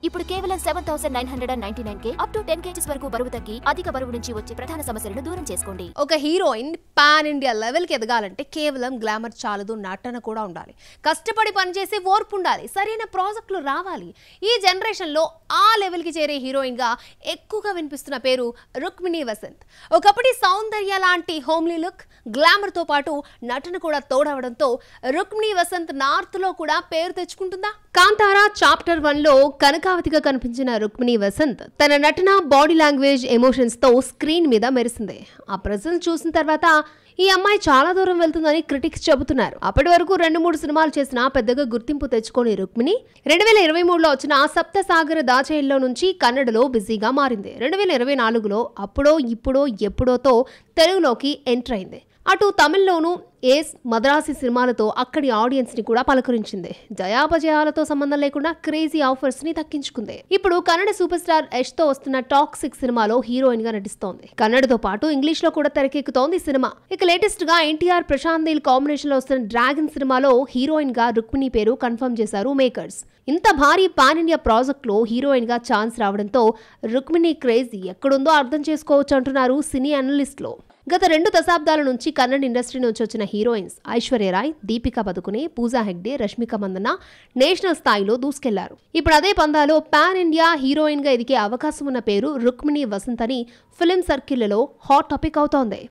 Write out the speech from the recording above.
ఇప్పుడు కేవలం 7999K up to 10 kgs వరకు బరువు తగ్గి అధిక బరువు నుంచి వచ్చే ప్రధాన సమస్యలను దూరం చేసుకోండి. ఒక హీరోయిన్ పాన్ ఇండియా లెవెల్ కి ఎదగాలంటే కేవలం గ్లామర్ చాలదు, నటన కూడా ఉండాలి. కష్టపడి పనిచేసి ఓర్పు ఉండాలి, సరైన ప్రాజెక్టులు రావాలి. ఈ జనరేషన్ లో ఆ లెవెల్ కి చేరే హీరోయిన్ గా ఎక్కువగా వినిపిస్తున్న పేరు రుక్మిణి వసంత్. ఒకప్పటి సౌందర్య లాంటి హోమ్లీ లుక్, గ్లామర్ తో పాటు నటన కూడా తోడవడంతో రుక్మిణి వసంత్ నార్త్ లో కూడా పేరు తెచ్చుకుంటుందా? కాంతారా చాప్టర్ 1 లో కనకావతిగా కనిపించిన రుక్మిణి వసంత్ తన నటన, బాడీ లాంగ్వేజ్, ఎమోషన్స్ తో స్క్రీన్ మీద మెరిసింది. ఆ ప్రెజెన్స్ చూసిన తర్వాత ఈ అమ్మాయి చాలా దూరం వెళ్తుందని క్రిటిక్స్ చెబుతున్నారు. అప్పటి వరకు 2-3 సినిమాలు చేసినా పెద్దగా గుర్తింపు తెచ్చుకోని రుక్మిణి 2023లో వచ్చిన సప్తసాగర దాచేయిల్లో నుంచి కన్నడలో బిజీగా మారింది. 2024లో అప్పుడో ఇప్పుడో ఎప్పుడోతో తెలుగులోకి ఎంటర్ అయింది. అటు తమిళ్లోనూ ఏస్, మద్రాసి సినిమాలతో అక్కడి ఆడియన్స్ ని కూడా పలకరించింది. జయాపజయాలతో సంబంధం లేకుండా క్రేజీ ఆఫర్స్ ని దక్కించుకుంది. ఇప్పుడు కన్నడ సూపర్ స్టార్ యష్ తో వస్తున్న టాక్సిక్ సినిమాలో హీరోయిన్ గా నటిస్తోంది. కన్నడతో పాటు ఇంగ్లీష్ లో కూడా తెరకెక్కుతోంది సినిమా. ఇక లేటెస్ట్ గా ఎన్టీఆర్, ప్రశాంత్ నీల్ కాంబినేషన్ లో వస్తున్న డ్రాగన్ సినిమాలో హీరోయిన్ గా రుక్మిణి పేరు కన్ఫర్మ్ చేశారు మేకర్స్. ఇంత భారీ పాన్ ఇండియా ప్రాజెక్ట్ లో హీరోయిన్ గా ఛాన్స్ రావడంతో రుక్మిణి క్రేజ్ ఎక్కడుందో అర్థం చేసుకోవచ్చు అంటున్నారు సినీ అనలిస్టులు. గత 2 దశాబ్దాల నుంచి కన్నడ ఇండస్ట్రీ నుంచి వచ్చిన హీరోయిన్స్ ఐశ్వర్య రాయ్, దీపికా పదుకునే, పూజా హెగ్డే, రష్మిక మందన్న నేషనల్ స్థాయిలో దూసుకెళ్లారు. ఇప్పుడు అదే పందాలో పాన్ ఇండియా హీరోయిన్ గా ఎదిగే అవకాశం ఉన్న పేరు రుక్మిణి వసంత్ అని ఫిల్మ్ సర్కిళ్లలో హాట్ టాపిక్ అవుతోంది.